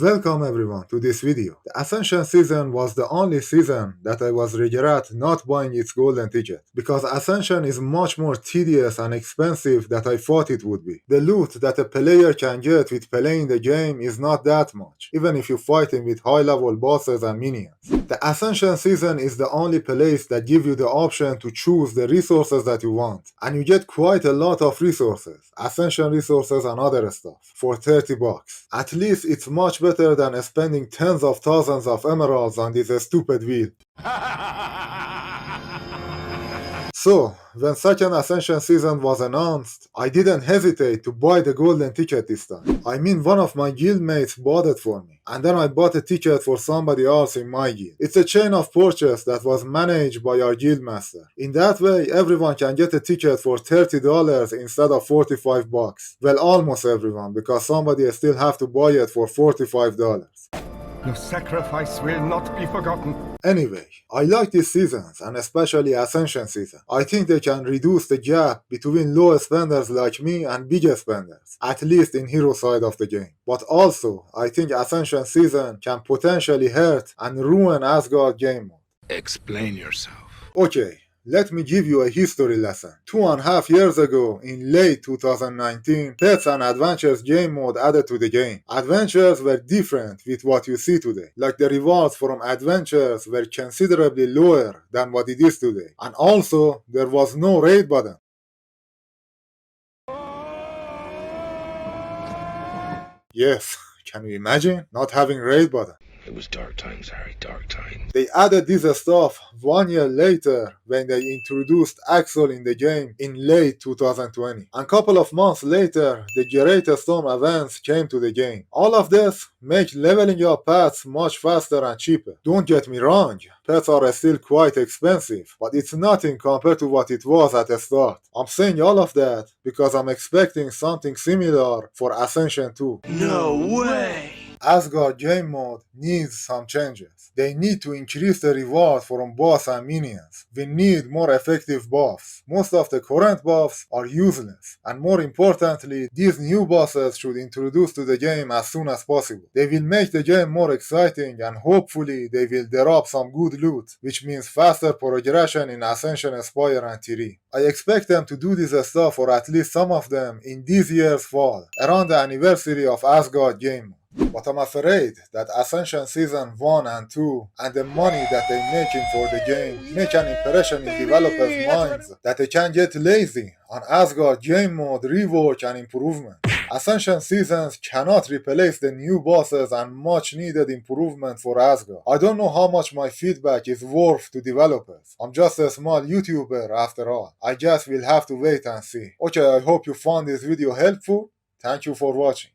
Welcome everyone to this video. The Ascension season was the only season that I was regret not buying its golden ticket, because Ascension is much more tedious and expensive than I thought it would be. The loot that a player can get with playing the game is not that much, even if you fight him with high level bosses and minions. The Ascension season is the only place that gives you the option to choose the resources that you want, and you get quite a lot of resources, Ascension resources and other stuff, for $30. At least it's much better than spending tens of thousands of emeralds on this stupid wheel. So, when second Ascension season was announced, I didn't hesitate to buy the golden ticket this time. I mean, one of my guildmates bought it for me, and then I bought a ticket for somebody else in my guild. It's a chain of purchase that was managed by our guildmaster. In that way, everyone can get a ticket for $30 instead of $45. Well, almost everyone, because somebody still have to buy it for $45. Your sacrifice will not be forgotten. Anyway, I like these seasons, and especially Ascension season. I think they can reduce the gap between low spenders like me and big spenders, at least in hero side of the game. But also, I think Ascension season can potentially hurt and ruin Asgard game mode. Explain yourself. Okay. Let me give you a history lesson. 2.5 years ago, in late 2019, Pets and Adventures game mode added to the game. Adventures were different with what you see today. Like the rewards from adventures were considerably lower than what it is today. And also, there was no raid button. Yes, can you imagine not having raid button? It was dark times, Harry, dark times. They added this stuff 1 year later when they introduced Axel in the game in late 2020. And a couple of months later, the Great Storm events came to the game. All of this make leveling your pets much faster and cheaper. Don't get me wrong, pets are still quite expensive, but it's nothing compared to what it was at the start. I'm saying all of that because I'm expecting something similar for Ascension 2. No way! Asgard game mode needs some changes. They need to increase the reward from boss and minions. We need more effective buffs. Most of the current buffs are useless. And more importantly, these new bosses should introduce to the game as soon as possible. They will make the game more exciting, and hopefully they will drop some good loot, which means faster progression in Ascension, Spire and 3. I expect them to do this stuff, or at least some of them, in this year's fall, around the anniversary of Asgard game mode. But I'm afraid that Ascension Season 1 and 2 and the money that they're making for the game make an impression in developers' minds that they can get lazy on Asgard game mode rework and improvement. Ascension seasons cannot replace the new bosses and much needed improvement for Asgard. I don't know how much my feedback is worth to developers. I'm just a small YouTuber after all. I guess we'll have to wait and see. Okay, I hope you found this video helpful. Thank you for watching.